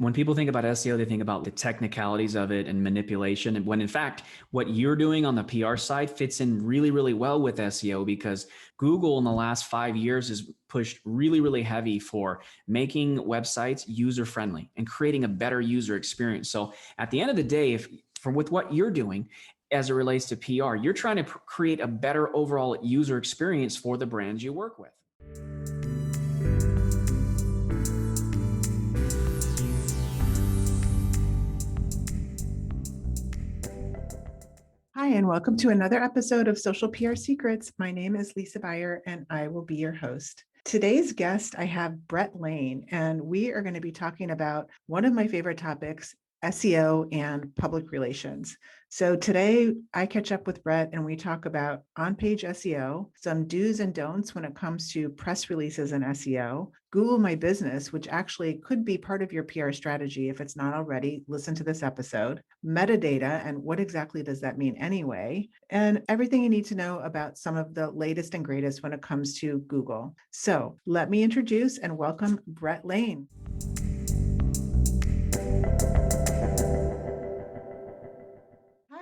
When people think about SEO, they think about the technicalities of it and manipulation. And when in fact, what you're doing on the PR side fits in really, really well with SEO, because Google in the last 5 years has pushed really, really heavy for making websites user-friendly and creating a better user experience. So at the end of the day, with what you're doing as it relates to PR, you're trying to create a better overall user experience for the brands you work with. Hi, and welcome to another episode of Social PR Secrets. My name is Lisa Beyer, and I will be your host. Today's guest, I have Brett Lane, and we are going to be talking about one of my favorite topics, SEO and public relations. So today I catch up with Brett and we talk about on-page SEO, some do's and don'ts when it comes to press releases and SEO, Google My Business, which actually could be part of your PR strategy if it's not already. Listen to this episode, metadata, and what exactly does that mean anyway, and everything you need to know about some of the latest and greatest when it comes to Google. So let me introduce and welcome Brett Lane.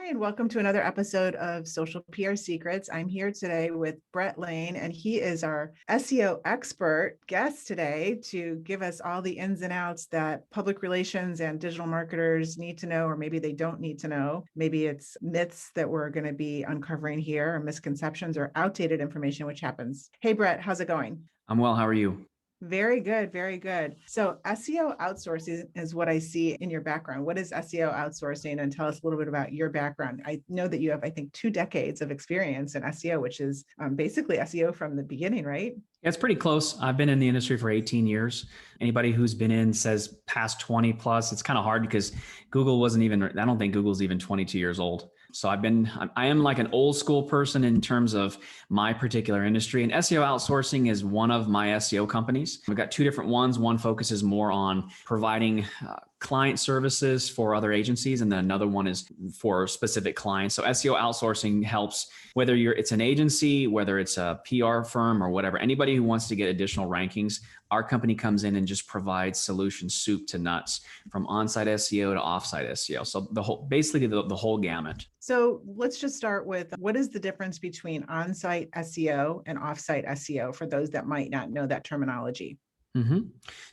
And welcome to another episode of Social PR Secrets. I'm here today with Brett Lane, and he is our SEO expert guest today to give us all the ins and outs that public relations and digital marketers need to know, or maybe they don't need to know. Maybe it's myths that we're going to be uncovering here, or misconceptions or outdated information, which happens. Hey, Brett, how's it going? I'm well. How are you? Very good. Very good. So SEO outsourcing is what I see in your background. What is SEO outsourcing? And tell us a little bit about your background. I know that you have, I think, 2 decades of experience in SEO, which is basically SEO from the beginning, right? Yeah, it's pretty close. I've been in the industry for 18 years. Anybody who's been in says past 20 plus. It's kind of hard because Google wasn't even, I don't think Google's even 22 years old. So I am like an old school person in terms of my particular industry, and SEO outsourcing is one of my SEO companies. We've got 2 different ones. One focuses more on providing client services for other agencies, and then another one is for specific clients. So SEO outsourcing helps whether it's an agency, whether it's a PR firm or whatever, anybody who wants to get additional rankings, our company comes in and just provides solutions soup to nuts, from on-site SEO to off-site SEO. So basically the whole gamut. So let's just start with, what is the difference between on-site SEO and off-site SEO for those that might not know that terminology?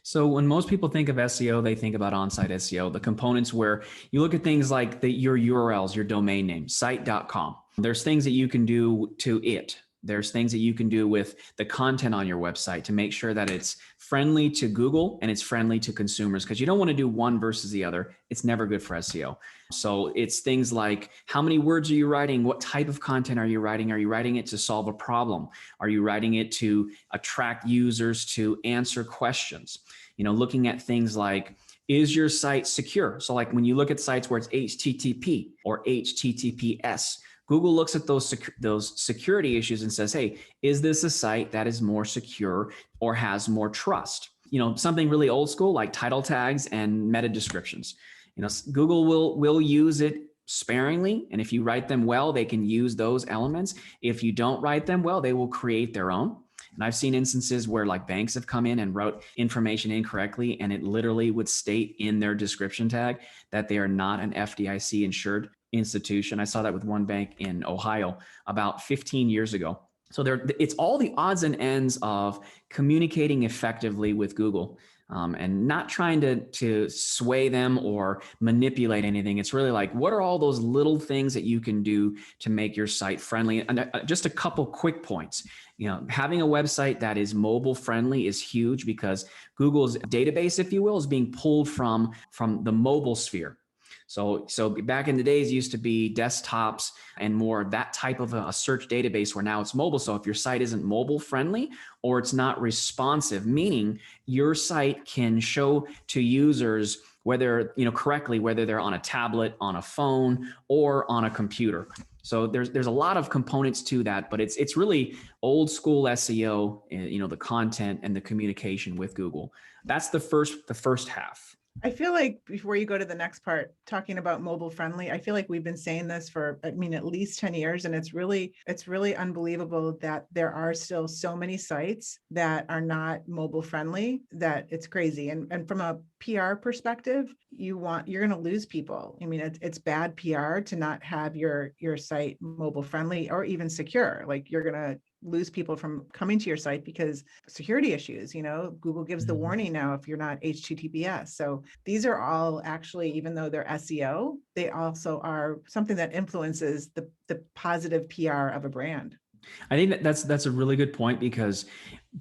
So when most people think of SEO, they think about on-site SEO, the components where you look at things like your URLs, your domain name, site.com. There's things that you can do to it. There's things that you can do with the content on your website to make sure that it's friendly to Google and it's friendly to consumers, because you don't want to do one versus the other. It's never good for SEO. So it's things like, how many words are you writing? What type of content are you writing? Are you writing it to solve a problem? Are you writing it to attract users to answer questions? Looking at things like, is your site secure? So like when you look at sites where it's HTTP or HTTPS, Google looks at those security issues and says, hey, is this a site that is more secure or has more trust? Something really old school like title tags and meta descriptions. Google will use it sparingly, and if you write them well, they can use those elements. If you don't write them well, they will create their own. And I've seen instances where like banks have come in and wrote information incorrectly, and it literally would state in their description tag that they are not an FDIC insured institution. I saw that with one bank in Ohio about 15 years ago. So it's all the odds and ends of communicating effectively with Google, and not trying to sway them or manipulate anything. It's really like, what are all those little things that you can do to make your site friendly? And just a couple quick points. Having a website that is mobile friendly is huge, because Google's database, if you will, is being pulled from the mobile sphere. So back in the days, it used to be desktops and more that type of a search database, where now it's mobile. So if your site isn't mobile friendly or it's not responsive, meaning your site can show to users whether they're on a tablet, on a phone, or on a computer. So there's a lot of components to that, but it's really old school SEO, the content and the communication with Google. That's the first half. I feel like before you go to the next part, talking about mobile friendly, I feel like we've been saying this for, I mean, at least 10 years. And it's really unbelievable that there are still so many sites that are not mobile friendly, that it's crazy. And from a PR perspective, you're going to lose people. I mean, it's bad PR to not have your site mobile friendly or even secure. Like, you're going to lose people from coming to your site because security issues. Google gives the warning now if you're not HTTPS. So these are all actually, even though they're SEO, they also are something that influences the positive PR of a brand. I think that's a really good point, because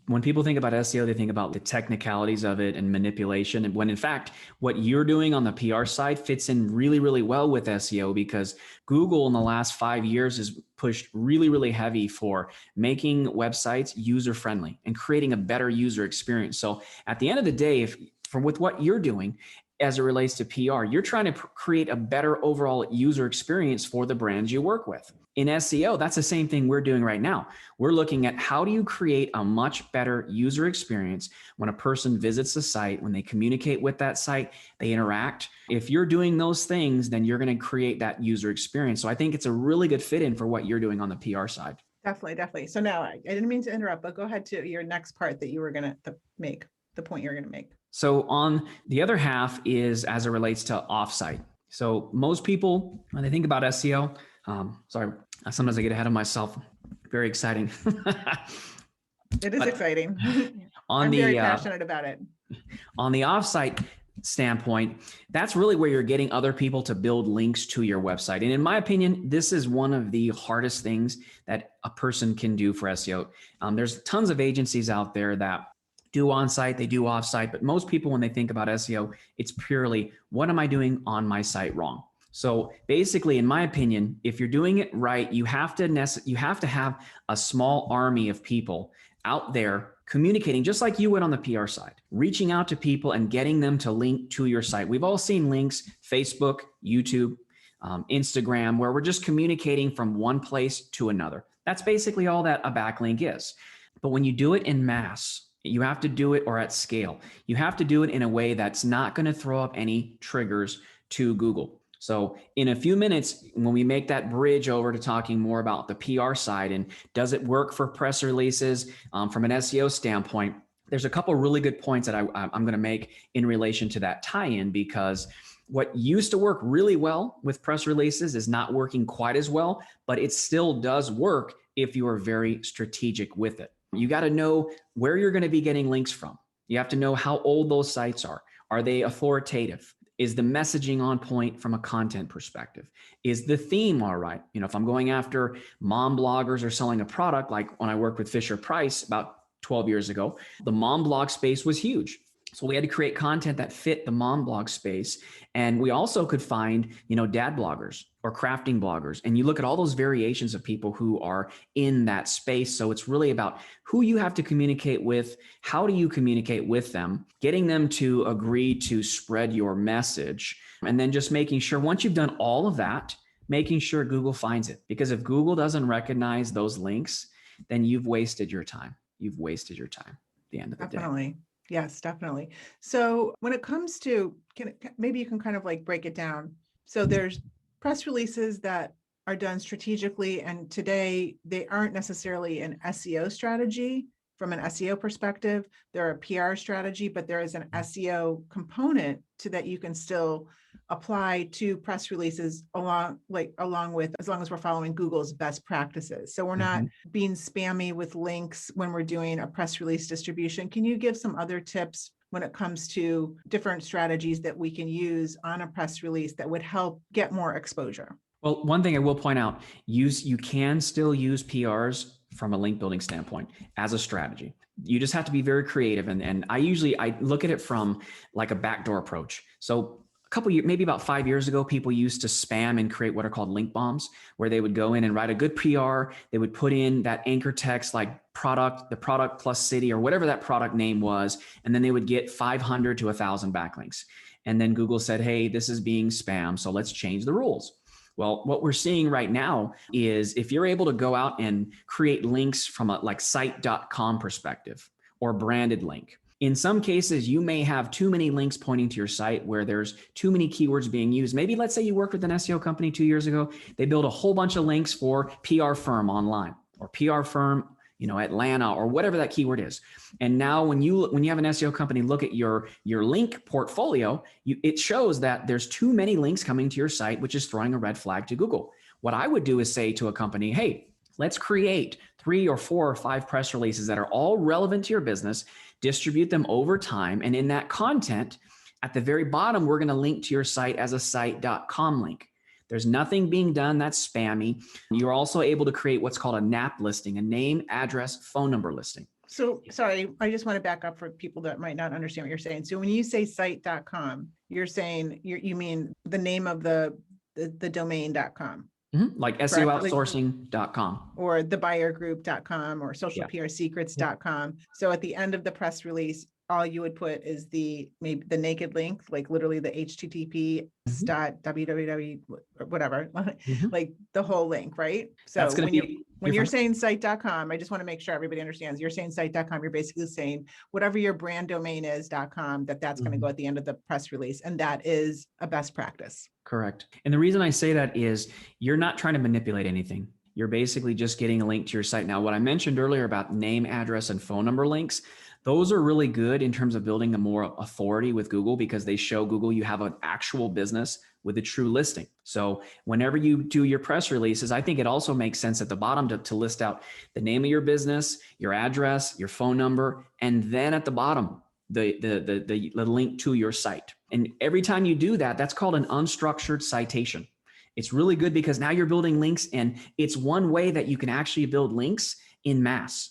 when people think about SEO, they think about the technicalities of it and manipulation. And when in fact, what you're doing on the PR side fits in really, really well with SEO, because Google in the last 5 years has pushed really, really heavy for making websites user friendly and creating a better user experience. So at the end of the day, with what you're doing, as it relates to PR, you're trying to create a better overall user experience for the brands you work with. In SEO, that's the same thing we're doing right now. We're looking at how do you create a much better user experience when a person visits the site, when they communicate with that site, they interact. If you're doing those things, then you're going to create that user experience. So I think it's a really good fit in for what you're doing on the PR side. Definitely. So now I didn't mean to interrupt, but go ahead to your next part that you were going to make, the point you're going to make. So on the other half is as it relates to offsite. So most people, when they think about SEO, sorry, sometimes I get ahead of myself. Very exciting. It is exciting. I'm very passionate about it. On the offsite standpoint, that's really where you're getting other people to build links to your website. And in my opinion, this is one of the hardest things that a person can do for SEO. There's tons of agencies out there that do on-site, they do off-site, but most people, when they think about SEO, it's purely, what am I doing on my site wrong? So basically, in my opinion, if you're doing it right, you have to have a small army of people out there communicating, just like you would on the PR side, reaching out to people and getting them to link to your site. We've all seen links, Facebook, YouTube, Instagram, where we're just communicating from one place to another. That's basically all that a backlink is. But when you do it in mass, you have to do it, or at scale, you have to do it in a way that's not going to throw up any triggers to Google. So in a few minutes, when we make that bridge over to talking more about the PR side and does it work for press releases from an SEO standpoint, there's a couple really good points that I'm going to make in relation to that tie-in, because what used to work really well with press releases is not working quite as well, but it still does work if you are very strategic with it. You got to know where you're going to be getting links from. You have to know how old those sites are. Are they authoritative? Is the messaging on point from a content perspective? Is the theme all right? If I'm going after mom bloggers or selling a product, like when I worked with Fisher Price about 12 years ago, the mom blog space was huge. So we had to create content that fit the mom blog space. And we also could find, dad bloggers or crafting bloggers. And you look at all those variations of people who are in that space. So it's really about who you have to communicate with. How do you communicate with them? Getting them to agree to spread your message. And then just making sure, once you've done all of that, making sure Google finds it. Because if Google doesn't recognize those links, then you've wasted your time. You've wasted your time at the end of the day. Yes, definitely. So when it comes to, maybe you can kind of like break it down. So there's press releases that are done strategically, and today they aren't necessarily an SEO strategy. From an SEO perspective, they're a PR strategy, but there is an SEO component to that you can still apply to press releases along with, as long as we're following Google's best practices. So we're not being spammy with links when we're doing a press release distribution. Can you give some other tips when it comes to different strategies that we can use on a press release that would help get more exposure? Well, one thing I will point out, you can still use PRs from a link building standpoint as a strategy. You just have to be very creative. And I look at it from like a backdoor approach. So a couple years, maybe about 5 years ago, people used to spam and create what are called link bombs, where they would go in and write a good PR. They would put in that anchor text like the product plus city, or whatever that product name was. And then they would get 500 to 1,000 backlinks. And then Google said, hey, this is being spam, so let's change the rules. Well, what we're seeing right now is if you're able to go out and create links from a like site.com perspective or branded link, In some cases, you may have too many links pointing to your site where there's too many keywords being used. Maybe let's say you worked with an SEO company 2 years ago. They built a whole bunch of links for PR firm online or PR firm, Atlanta or whatever that keyword is. And now when you have an SEO company look at your link portfolio, it shows that there's too many links coming to your site, which is throwing a red flag to Google. What I would do is say to a company, hey, let's create 3 or 4 or 5 press releases that are all relevant to your business, distribute them over time. And in that content, at the very bottom, we're going to link to your site as a site.com link. There's nothing being done that's spammy. You're also able to create what's called a NAP listing, a name, address, phone number listing. So sorry, I just want to back up for people that might not understand what you're saying. So when you say site.com, you're saying you mean the name of the domain.com. Like SEOoutsourcing.com. Or thebuyergroup.com or socialprsecrets.com. So at the end of the press release, all you would put is maybe the naked link, like literally the HTTP .www whatever, like the whole link, right? So when you're saying site.com, I just want to make sure everybody understands. You're saying site.com, you're basically saying whatever your brand domain is .com, that's going to go at the end of the press release, and that is a best practice. Correct. And the reason I say that is you're not trying to manipulate anything. You're basically just getting a link to your site. Now, what I mentioned earlier about name, address, and phone number links, those are really good in terms of building a more authority with Google because they show Google you have an actual business with a true listing. So whenever you do your press releases, I think it also makes sense at the bottom to list out the name of your business, your address, your phone number, and then at the bottom, the link to your site. And every time you do that, that's called an unstructured citation. It's really good because now you're building links, and it's one way that you can actually build links in mass.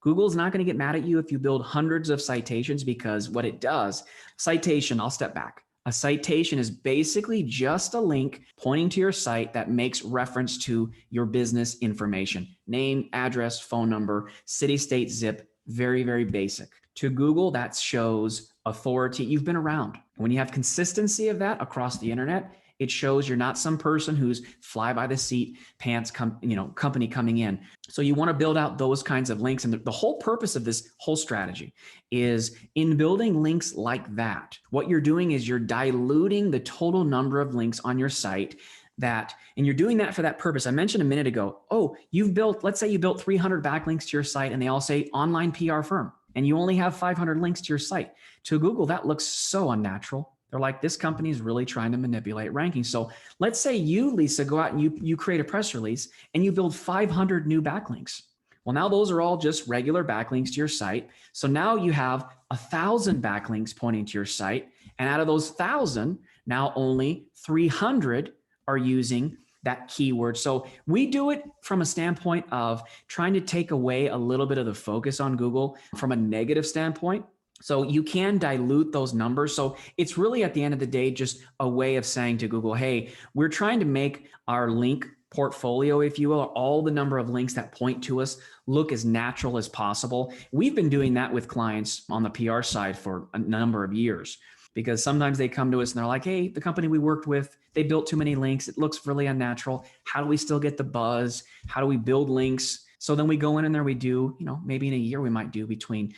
Google's not going to get mad at you if you build hundreds of citations, because what it does, citation, I'll step back. A citation is basically just a link pointing to your site that makes reference to your business information, name, address, phone number, city, state, zip, very, very basic. To Google, that shows authority. You've been around. When you have consistency of that across the internet, it shows you're not some person who's fly by the seat pants company coming in. So you want to build out those kinds of links. And the whole purpose of this whole strategy is in building links like that. What you're doing is you're diluting the total number of links on your site and you're doing that for that purpose. I mentioned a minute ago, let's say you built 300 backlinks to your site and they all say online PR firm, and you only have 500 links to your site. To Google, that looks so unnatural. They're like, this company is really trying to manipulate rankings. So let's say you, Lisa, go out and you create a press release and you build 500 new backlinks. Well, now those are all just regular backlinks to your site. So now you have 1,000 backlinks pointing to your site. And out of those 1,000, now only 300 are using that keyword. So we do it from a standpoint of trying to take away a little bit of the focus on Google from a negative standpoint. So you can dilute those numbers. So it's really at the end of the day, just a way of saying to Google, hey, we're trying to make our link portfolio, if you will, all the number of links that point to us look as natural as possible. We've been doing that with clients on the PR side for a number of years, because sometimes they come to us and they're like, hey, the company we worked with, they built too many links. It looks really unnatural. How do we still get the buzz? How do we build links? So then we go in and there we do, maybe in a year we might do between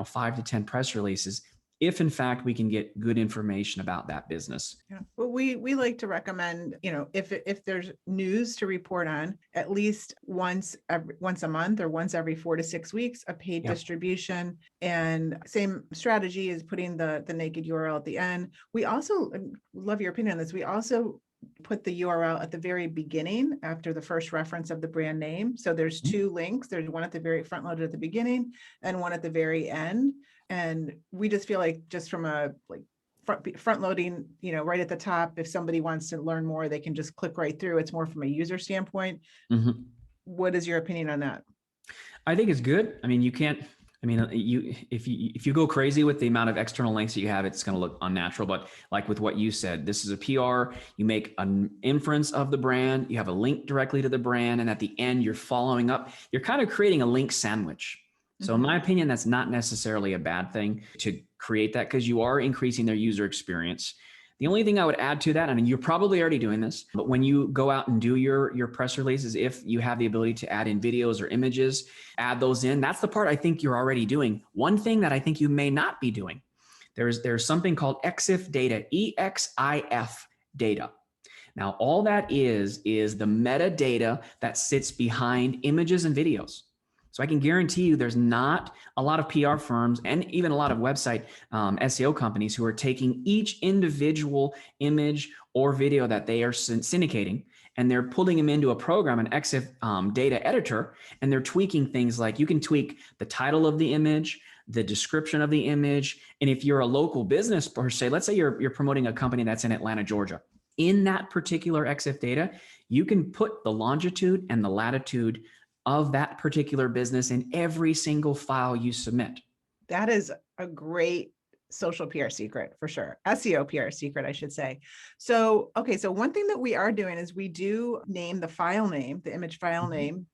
5 to 10 press releases, if in fact we can get good information about that business. Yeah. Well, we like to recommend, if there's news to report on, at least once a month or once every 4 to 6 weeks, a paid distribution. And same strategy is putting the naked URL at the end. We also love your opinion on this. We also put the URL at the very beginning after the first reference of the brand name. So there's 2 links. There's one at the very front loaded at the beginning and one at the very end. And we just feel like just from a front loading, right at the top, if somebody wants to learn more, they can just click right through. It's more from a user standpoint. What is your opinion on that? I think it's good. I mean, if you go crazy with the amount of external links that you have, it's going to look unnatural. But like with what you said, this is a PR, you make an inference of the brand, you have a link directly to the brand. And at the end, you're following up, you're kind of creating a link sandwich. So in my opinion, that's not necessarily a bad thing to create that, because you are increasing their user experience. The only thing I would add to that, and you're probably already doing this, but when you go out and do your press releases, if you have the ability to add in videos or images, add those in. That's the part I think you're already doing. One thing that I think you may not be doing, there's something called EXIF data, EXIF data. Now, all that is the metadata that sits behind images and videos. So I can guarantee you there's not a lot of PR firms and even a lot of website SEO companies who are taking each individual image or video that they are syndicating, and they're pulling them into a program, an EXIF data editor, and they're tweaking things like you can tweak the title of the image, the description of the image. And if you're a local business per se, let's say you're promoting a company that's in Atlanta, Georgia, in that particular EXIF data, you can put the longitude and the latitude of that particular business in every single file you submit. That is a great social PR secret for sure. SEO PR secret, I should say. So, okay. So one thing that we are doing is we do name the file name, the image file name,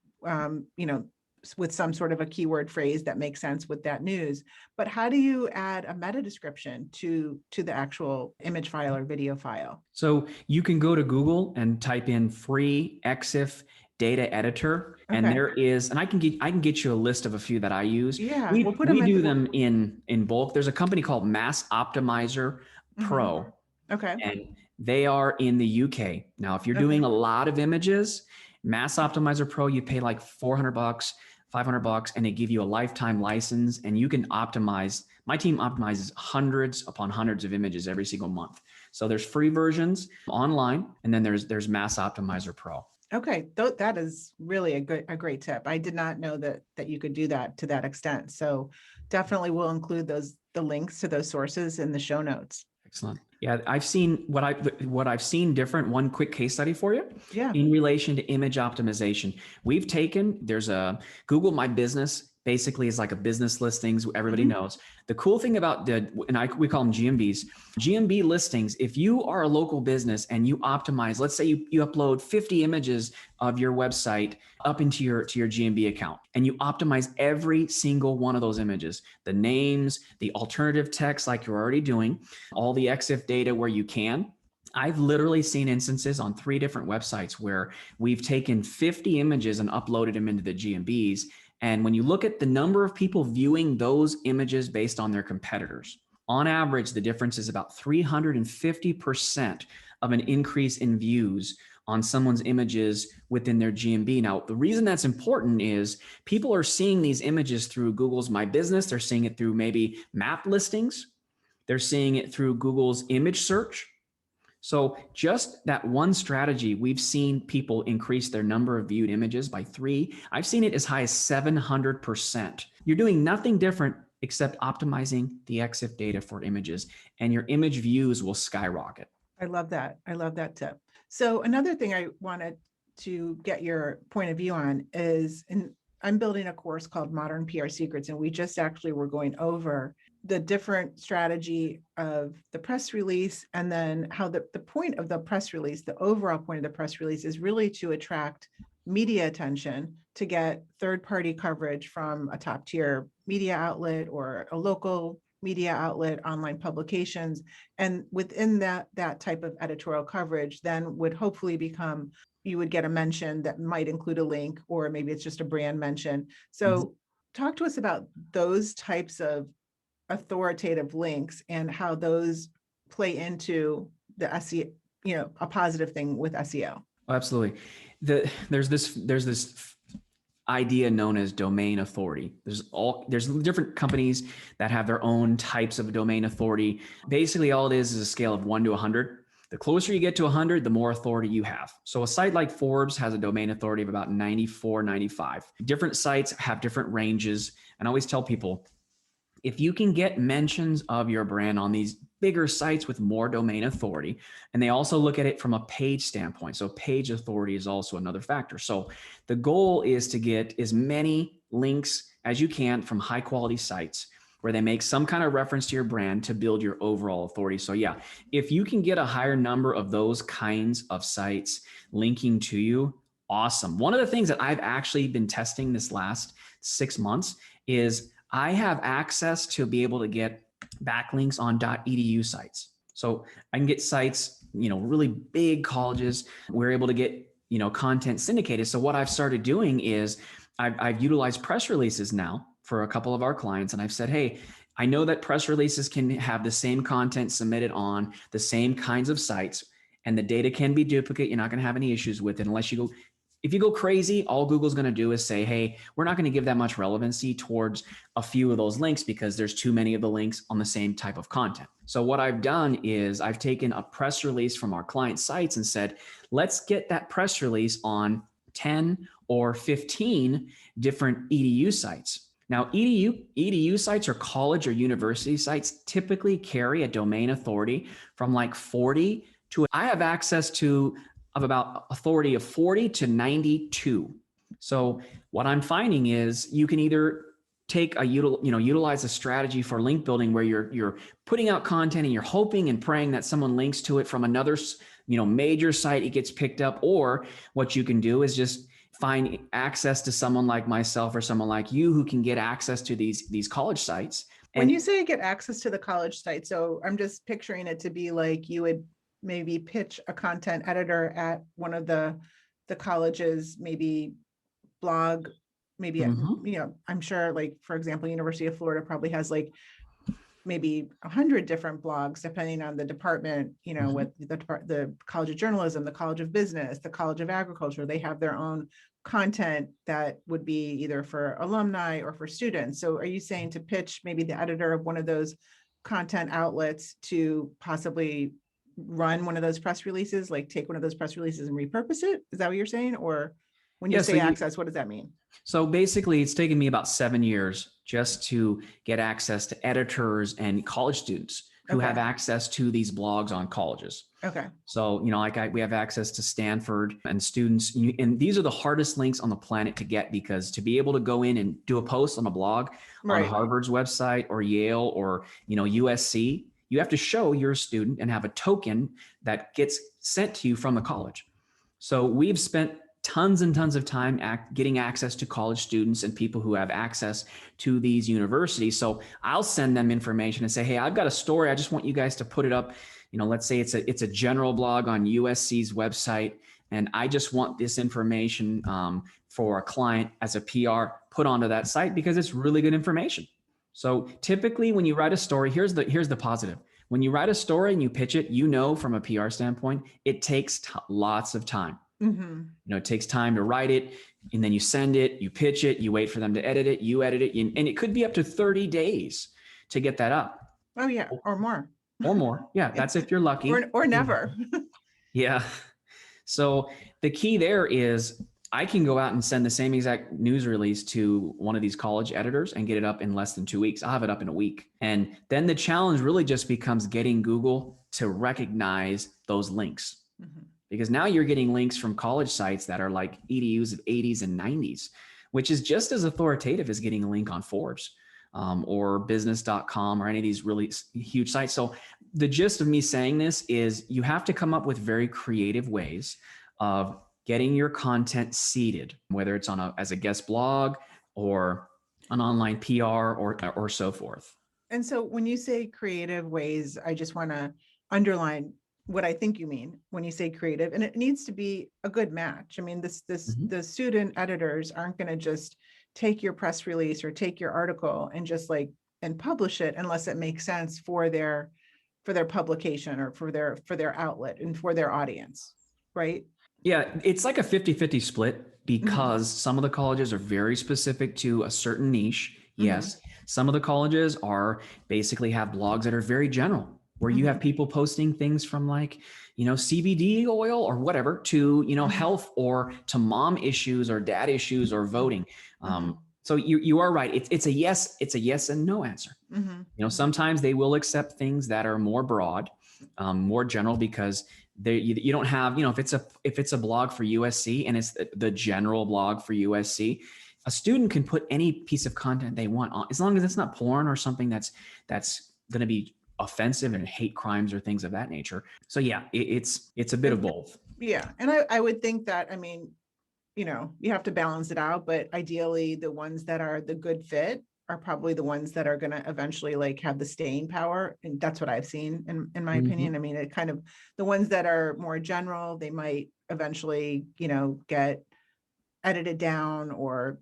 with some sort of a keyword phrase that makes sense with that news. But how do you add a meta description to the actual image file or video file? So you can go to Google and type in free EXIF data editor, and there is, and I can get you a list of a few that I use. Yeah, we do them the in bulk. There's a company called Mass Optimizer Pro, and they are in the UK. Now, if you're doing a lot of images, Mass Optimizer Pro, you pay like $400, $500, and they give you a lifetime license, and you can optimize. My team optimizes hundreds upon hundreds of images every single month. So there's free versions online, and then there's Mass Optimizer Pro. Okay, that is really a great tip. I did not know that you could do that to that extent. So definitely we'll include the links to those sources in the show notes. Excellent. Yeah, I've seen what I've seen different. One quick case study for you. Yeah. In relation to image optimization, there's a Google My Business. Basically, is like a business listings. Everybody knows. The cool thing about we call them GMBs. GMB listings. If you are a local business and you optimize, let's say you upload 50 images of your website up into your GMB account, and you optimize every single one of those images, the names, the alternative text, like you're already doing, all the EXIF data where you can. I've literally seen instances on 3 different websites where we've taken 50 images and uploaded them into the GMBs. And when you look at the number of people viewing those images based on their competitors, on average, the difference is about 350% of an increase in views on someone's images within their GMB. Now, the reason that's important is people are seeing these images through Google's My Business. They're seeing it through maybe map listings. They're seeing it through Google's image search. So just that one strategy, we've seen people increase their number of viewed images by 3. I've seen it as high as 700%. You're doing nothing different except optimizing the EXIF data for images, and your image views will skyrocket. I love that. I love that tip. So another thing I wanted to get your point of view on is, and I'm building a course called Modern PR Secrets, and we just actually were going over the different strategy of the press release, and then how the point of the press release, the overall point of the press release, is really to attract media attention, to get third-party coverage from a top-tier media outlet or a local media outlet, online publications. And within that type of editorial coverage then would hopefully become, you would get a mention that might include a link, or maybe it's just a brand mention. So talk to us about those types of authoritative links and how those play into the SEO, a positive thing with SEO. Oh, absolutely. There's this idea known as domain authority. There's different companies that have their own types of domain authority. Basically, all it is a scale of 1 to 100. The closer you get to 100, the more authority you have. So a site like Forbes has a domain authority of about 94, 95. Different sites have different ranges. And I always tell people, if you can get mentions of your brand on these bigger sites with more domain authority, and they also look at it from a page standpoint. So page authority is also another factor. So the goal is to get as many links as you can from high quality sites where they make some kind of reference to your brand to build your overall authority. So yeah, if you can get a higher number of those kinds of sites linking to you, awesome. One of the things that I've actually been testing this last 6 months is I have access to be able to get backlinks on .edu sites. So I can get sites, really big colleges. We're able to get, content syndicated. So what I've started doing is I've utilized press releases now for a couple of our clients. And I've said, hey, I know that press releases can have the same content submitted on the same kinds of sites, and the data can be duplicate. You're not going to have any issues with it unless you go. If you go crazy, all Google's going to do is say, hey, we're not going to give that much relevancy towards a few of those links because there's too many of the links on the same type of content. So what I've done is I've taken a press release from our client sites and said, let's get that press release on 10 or 15 different EDU sites. Now, EDU sites or college or university sites typically carry a domain authority from like 40 to, I have access to of about authority of 40 to 92. So what I'm finding is you can either take utilize a strategy for link building where you're putting out content and you're hoping and praying that someone links to it from another major site, it gets picked up. Or what you can do is just find access to someone like myself or someone like you who can get access to these college sites. When you say get access to the college site, so I'm just picturing it to be like you would maybe pitch a content editor at one of the college's maybe blog, maybe, I'm sure, like, for example, University of Florida probably has like maybe 100 different blogs, depending on the department, with the College of Journalism, the College of Business, the College of Agriculture, they have their own content that would be either for alumni or for students. So are you saying to pitch maybe the editor of one of those content outlets to possibly run one of those press releases, like take one of those press releases and repurpose it? Is that what you're saying? Or when you say access, what does that mean? So basically, it's taken me about 7 years just to get access to editors and college students who have access to these blogs on colleges. Okay. So, we have access to Stanford and students, and these are the hardest links on the planet to get, because to be able to go in and do a post on a blog on Harvard's website or Yale or, USC, you have to show you're a student and have a token that gets sent to you from the college. So we've spent tons and tons of time getting access to college students and people who have access to these universities. So I'll send them information and say, hey, I've got a story. I just want you guys to put it up. Let's say it's a general blog on USC's website, and I just want this information for a client as a PR put onto that site because it's really good information. So typically when you write a story, here's the positive. When you write a story and you pitch it, from a PR standpoint, it takes lots of time. Mm-hmm. It takes time to write it, and then you send it, you pitch it, you wait for them to edit it, you edit it, and it could be up to 30 days to get that up. Oh yeah, or more. Or more. Yeah, that's if you're lucky. Or never. Yeah. So the key there is I can go out and send the same exact news release to one of these college editors and get it up in less than 2 weeks. I'll have it up in a week. And then the challenge really just becomes getting Google to recognize those links. Mm-hmm. Because now you're getting links from college sites that are like EDUs of 80s and 90s, which is just as authoritative as getting a link on Forbes or business.com or any of these really huge sites. So the gist of me saying this is you have to come up with very creative ways of getting your content seeded, whether it's as a guest blog or an online PR or so forth. And so when you say creative ways, I just want to underline what I think you mean when you say creative, and it needs to be a good match. I mean, the student editors aren't going to just take your press release or take your article and just and publish it unless it makes sense for their publication or for their outlet and for their audience, right? Yeah, it's like a 50-50 split because some of the colleges are very specific to a certain niche. Yes. Some of the colleges basically have blogs that are very general, where you have people posting things from CBD oil or whatever to, health or to mom issues or dad issues or voting. So you are right. It's a yes and no answer. Sometimes they will accept things that are more broad, more general, because you don't have, if it's a blog for USC and it's the general blog for USC, a student can put any piece of content they want on, as long as it's not porn or something that's going to be offensive and hate crimes or things of that nature. So yeah, it's a bit of both. Yeah. And I would think that, I mean, you have to balance it out, but ideally the ones that are the good fit are probably the ones that are going to eventually like have the staying power. And that's what I've seen in my opinion. I mean, it kind of, the ones that are more general, they might eventually, get edited down or,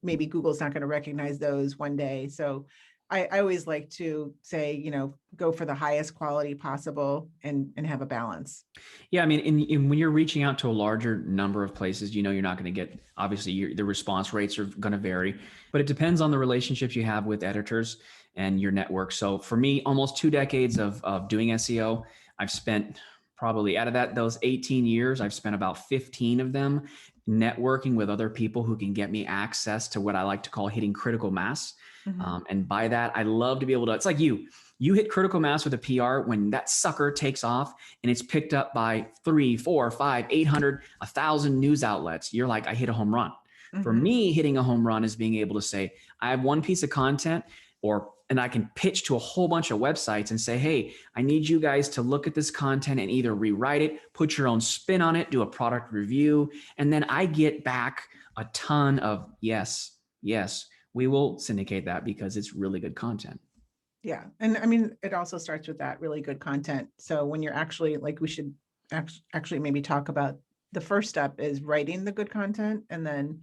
maybe Google's not going to recognize those one day. So I always like to say, go for the highest quality possible and have a balance. Yeah, I mean, when you're reaching out to a larger number of places, you're not going to get, obviously, the response rates are going to vary, but it depends on the relationships you have with editors and your network. So for me, almost 2 decades of doing SEO, I've spent probably out of those 18 years, I've spent about 15 of them networking with other people who can get me access to what I like to call hitting critical mass. And by that, I love to be able to, it's like you hit critical mass with a PR when that sucker takes off and it's picked up by 3, 4, 5, 800, 1,000 news outlets. You're like, I hit a home run. For me, hitting a home run is being able to say, I have one piece of content and I can pitch to a whole bunch of websites and say, hey, I need you guys to look at this content and either rewrite it, put your own spin on it, do a product review. And then I get back a ton of yes, we will syndicate that because it's really good content. Yeah. And I mean, it also starts with that really good content. So when you're actually like, we should actually maybe talk about the first step is writing the good content. And then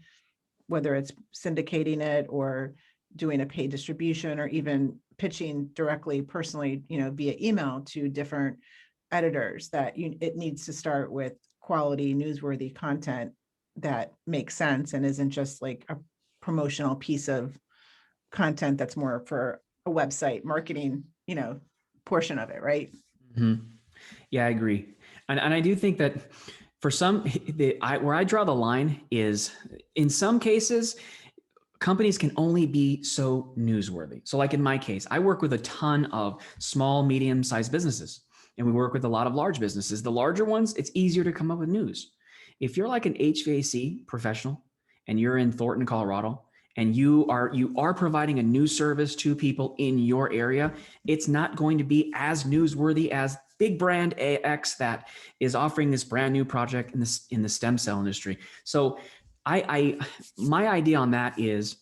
whether it's syndicating it or doing a paid distribution or even pitching directly personally, via email to different editors, that it needs to start with quality, newsworthy content that makes sense and isn't just like a promotional piece of content that's more for a website marketing, portion of it, right? Yeah, I agree. And I do think that for some, where I draw the line is in some cases, companies can only be so newsworthy. So like in my case, I work with a ton of small, medium-sized businesses, and we work with a lot of large businesses. The larger ones, it's easier to come up with news. If you're like an HVAC professional and you're in Thornton, Colorado, and you are providing a news service to people in your area, it's not going to be as newsworthy as big brand AX that is offering this brand new project in the stem cell industry. So my idea on that is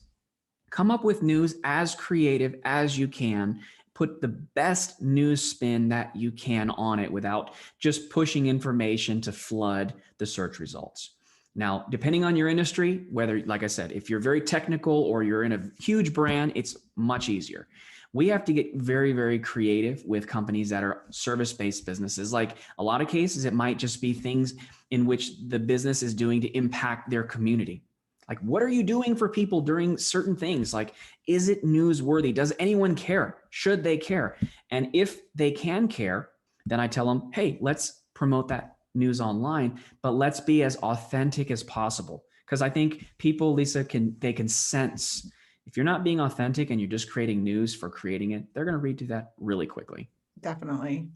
come up with news as creative as you can, put the best news spin that you can on it without just pushing information to flood the search results. Now, depending on your industry, whether, like I said, if you're very technical or you're in a huge brand, it's much easier. We have to get very, very creative with companies that are service-based businesses. Like a lot of cases, it might just be things in which the business is doing to impact their community. Like, what are you doing for people during certain things? Like, is it newsworthy? Does anyone care? Should they care? And if they can care, then I tell them, hey, let's promote that news online, but let's be as authentic as possible. Because I think people, Lisa, they can sense if you're not being authentic and you're just creating news for creating it, they're going to read through that really quickly. Definitely.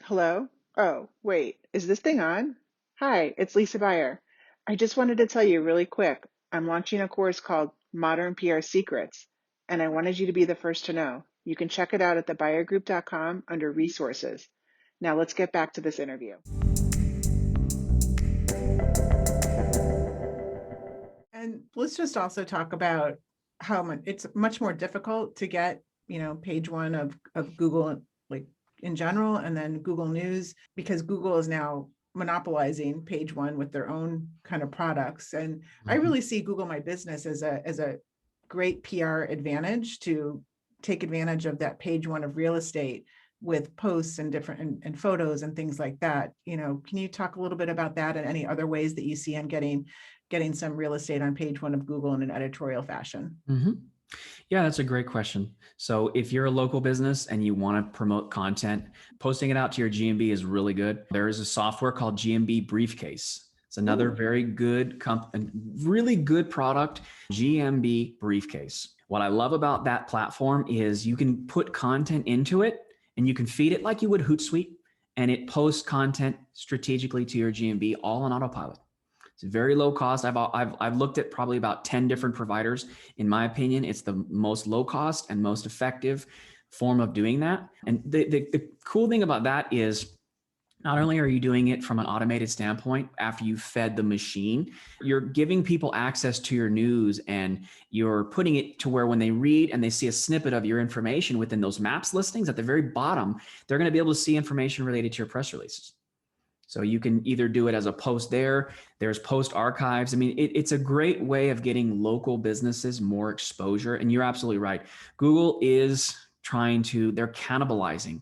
Hello? Oh, wait, is this thing on? Hi, it's Lisa Buyer. I just wanted to tell you really quick, I'm launching a course called Modern PR Secrets, and I wanted you to be the first to know. You can check it out at thebuyergroup.com under resources. Now let's get back to this interview. And let's just also talk about how much it's much more difficult to get, page one of Google, like in general, and then Google News, because Google is now monopolizing page one with their own kind of products. And I really see Google My Business as a great PR advantage to take advantage of that page one of real estate with posts and different and photos and things like that. Can you talk a little bit about that and any other ways that you see on getting some real estate on page one of Google in an editorial fashion? Yeah, that's a great question. So if you're a local business and you want to promote content, posting it out to your GMB is really good. There is a software called GMB Briefcase. It's another very good really good product, GMB Briefcase. What I love about that platform is you can put content into it and you can feed it like you would Hootsuite, and it posts content strategically to your GMB all on autopilot. It's very low cost. I've looked at probably about 10 different providers. In my opinion, it's the most low cost and most effective form of doing that. And the cool thing about that is Not only are you doing it from an automated standpoint after you've fed the machine, you're giving people access to your news, and you're putting it to where when they read and they see a snippet of your information within those maps listings at the very bottom, they're going to be able to see information related to your press releases. So you can either do it as a post there, there's post archives. I mean, it's a great way of getting local businesses more exposure. And you're absolutely right. Google is they're cannibalizing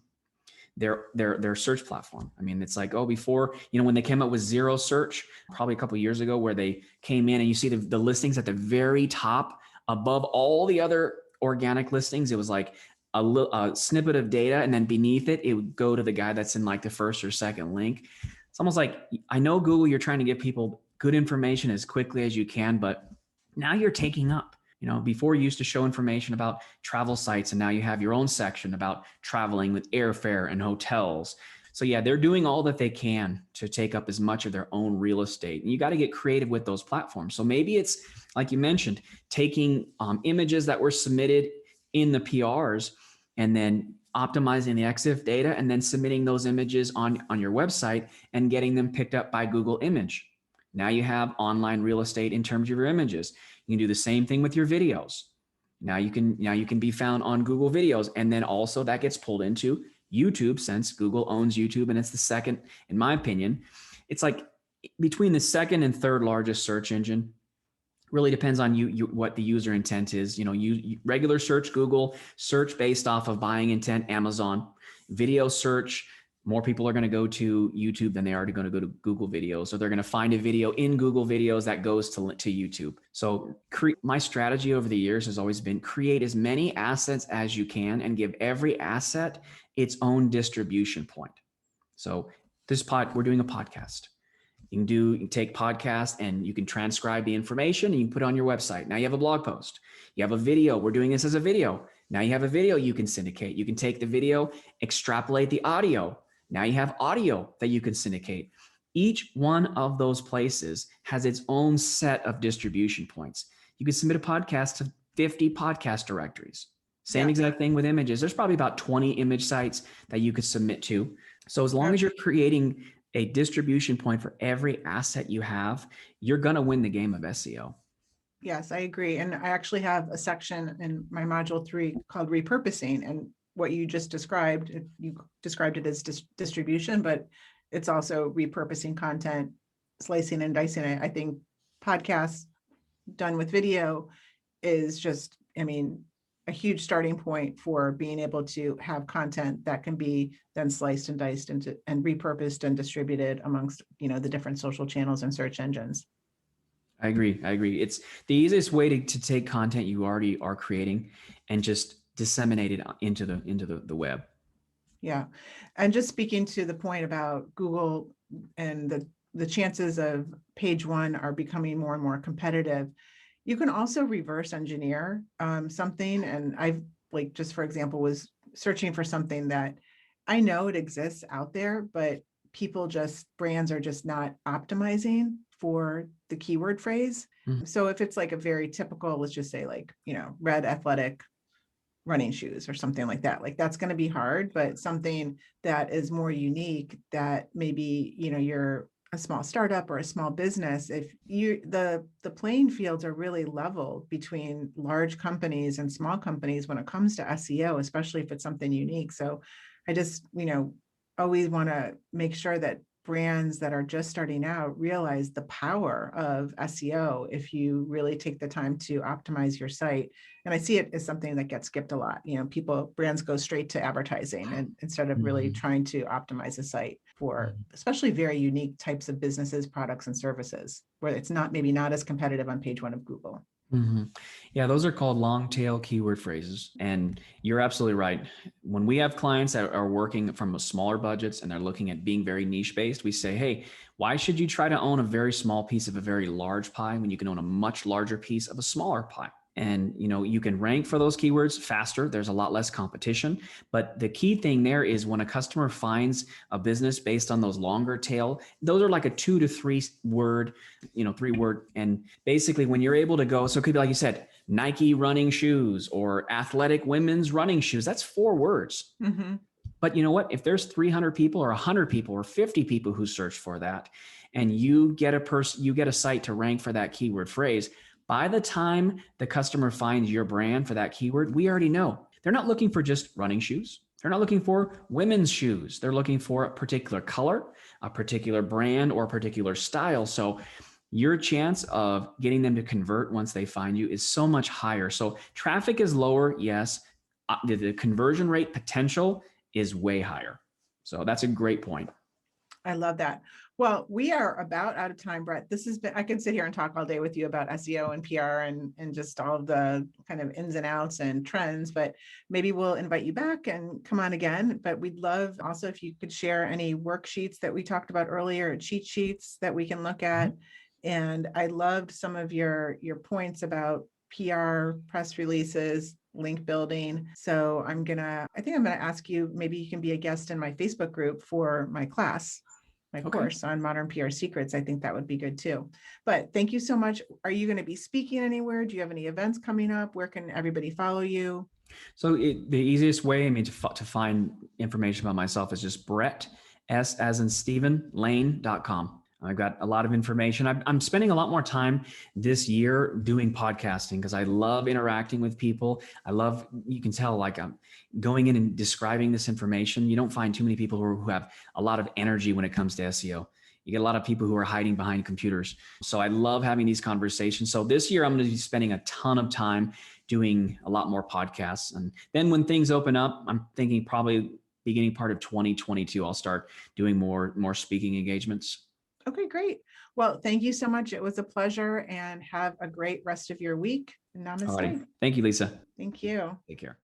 their search platform. I mean, it's like, oh, before, when they came up with zero search, probably a couple of years ago, where they came in and you see the listings at the very top above all the other organic listings, it was like a snippet of data, and then beneath it, it would go to the guy that's in like the first or second link. It's almost like, I know Google, you're trying to give people good information as quickly as you can, but now you're taking up. Before you used to show information about travel sites, and now you have your own section about traveling with airfare and hotels. So yeah, they're doing all that they can to take up as much of their own real estate. And you got to get creative with those platforms. So maybe it's, like you mentioned, taking images that were submitted in the PRs and then optimizing the EXIF data and then submitting those images on your website and getting them picked up by Google Image. Now you have online real estate in terms of your images. You can do the same thing with your videos. Now you can be found on Google Videos, and then also that gets pulled into YouTube, since Google owns YouTube, and it's the second, in my opinion, it's like between the second and third largest search engine. Really depends on you what the user intent is. You regular search Google, search based off of buying intent Amazon, video search. More people are going to go to YouTube than they are going to go to Google Videos. So they're going to find a video in Google Videos that goes to YouTube. So my strategy over the years has always been create as many assets as you can and give every asset its own distribution point. So we're doing a podcast. You can take podcast and you can transcribe the information and you can put it on your website. Now you have a blog post. You have a video. We're doing this as a video. Now you have a video you can syndicate. You can take the video, extrapolate the audio. Now you have audio that you can syndicate. Each one of those places has its own set of distribution points. You can submit a podcast to 50 podcast directories. Same exact thing with images. There's probably about 20 image sites that you could submit to. So as long as you're creating a distribution point for every asset you have, you're going to win the game of SEO. Yes, I agree. And I actually have a section in my module 3 called repurposing. And what you just described, you described it as distribution, but it's also repurposing content, slicing and dicing it. I think podcasts done with video is just, a huge starting point for being able to have content that can be then sliced and diced and repurposed and distributed amongst, the different social channels and search engines. I agree. It's the easiest way to take content you already are creating and just disseminate it into the web. Yeah. And just speaking to the point about Google and the chances of page one are becoming more and more competitive, you can also reverse engineer something. And I've just for example, was searching for something that I know it exists out there, but brands are just not optimizing for the keyword phrase. Mm-hmm. So if it's like a very typical, let's just say red athletic running shoes or something like that, that's going to be hard, but something that is more unique that maybe, you're a small startup or a small business, if the playing fields are really level between large companies and small companies when it comes to SEO, especially if it's something unique. So I just, always want to make sure that brands that are just starting out realize the power of SEO if you really take the time to optimize your site. And I see it as something that gets skipped a lot. Brands go straight to advertising and instead of really trying to optimize a site for especially very unique types of businesses, products, and services where it's maybe not as competitive on page one of Google. Mm-hmm. Yeah, those are called long tail keyword phrases. And you're absolutely right. When we have clients that are working from smaller budgets and they're looking at being very niche based, we say, hey, why should you try to own a very small piece of a very large pie when you can own a much larger piece of a smaller pie? And, you can rank for those keywords faster. There's a lot less competition. But the key thing there is when a customer finds a business based on those longer tail, those are like a 2 to 3 word, 3 word. And basically when you're able to go, so it could be like you said, Nike running shoes or athletic women's running shoes, that's 4 words. Mm-hmm. But you know what? If there's 300 people or 100 people or 50 people who search for that, and you get a site to rank for that keyword phrase, by the time the customer finds your brand for that keyword, we already know they're not looking for just running shoes. They're not looking for women's shoes. They're looking for a particular color, a particular brand, or a particular style. So your chance of getting them to convert once they find you is so much higher. So traffic is lower, yes. The conversion rate potential is way higher. So that's a great point. I love that. Well, we are about out of time, Brett. This has been, I can sit here and talk all day with you about SEO and PR and just all of the kind of ins and outs and trends, but maybe we'll invite you back and come on again. But we'd love also if you could share any worksheets that we talked about earlier, cheat sheets that we can look at. And I loved some of your points about PR, press releases, link building. So I think I'm gonna ask you, maybe you can be a guest in my Facebook group for my class, my course on modern PR secrets. I think that would be good too. But thank you so much. Are you going to be speaking anywhere? Do you have any events coming up? Where can everybody follow you? So the easiest way, to find information about myself is just Brett, S as in Stephen, Lane.com. I've got a lot of information. I'm spending a lot more time this year doing podcasting because I love interacting with people. You can tell, like, I'm going in and describing this information. You don't find too many people who have a lot of energy when it comes to SEO. You get a lot of people who are hiding behind computers. So I love having these conversations. So this year I'm going to be spending a ton of time doing a lot more podcasts. And then when things open up, I'm thinking probably beginning part of 2022, I'll start doing more speaking engagements. Okay, great. Well, thank you so much. It was a pleasure, and have a great rest of your week. Namaste. Alrighty. Thank you, Lisa. Thank you. Take care.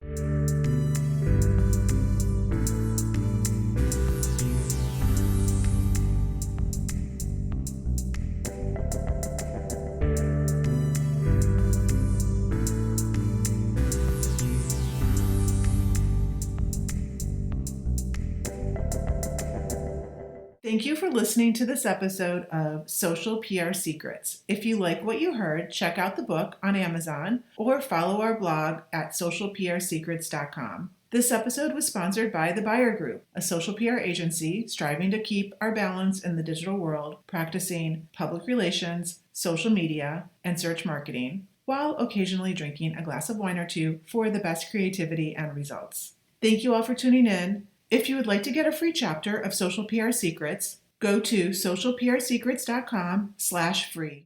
Thank you for listening to this episode of Social PR Secrets. If you like what you heard, check out the book on Amazon or follow our blog at socialprsecrets.com. This episode was sponsored by The Buyer Group, a social PR agency striving to keep our balance in the digital world, practicing public relations, social media, and search marketing, while occasionally drinking a glass of wine or two for the best creativity and results. Thank you all for tuning in. If you would like to get a free chapter of Social PR Secrets, go to socialprsecrets.com/free.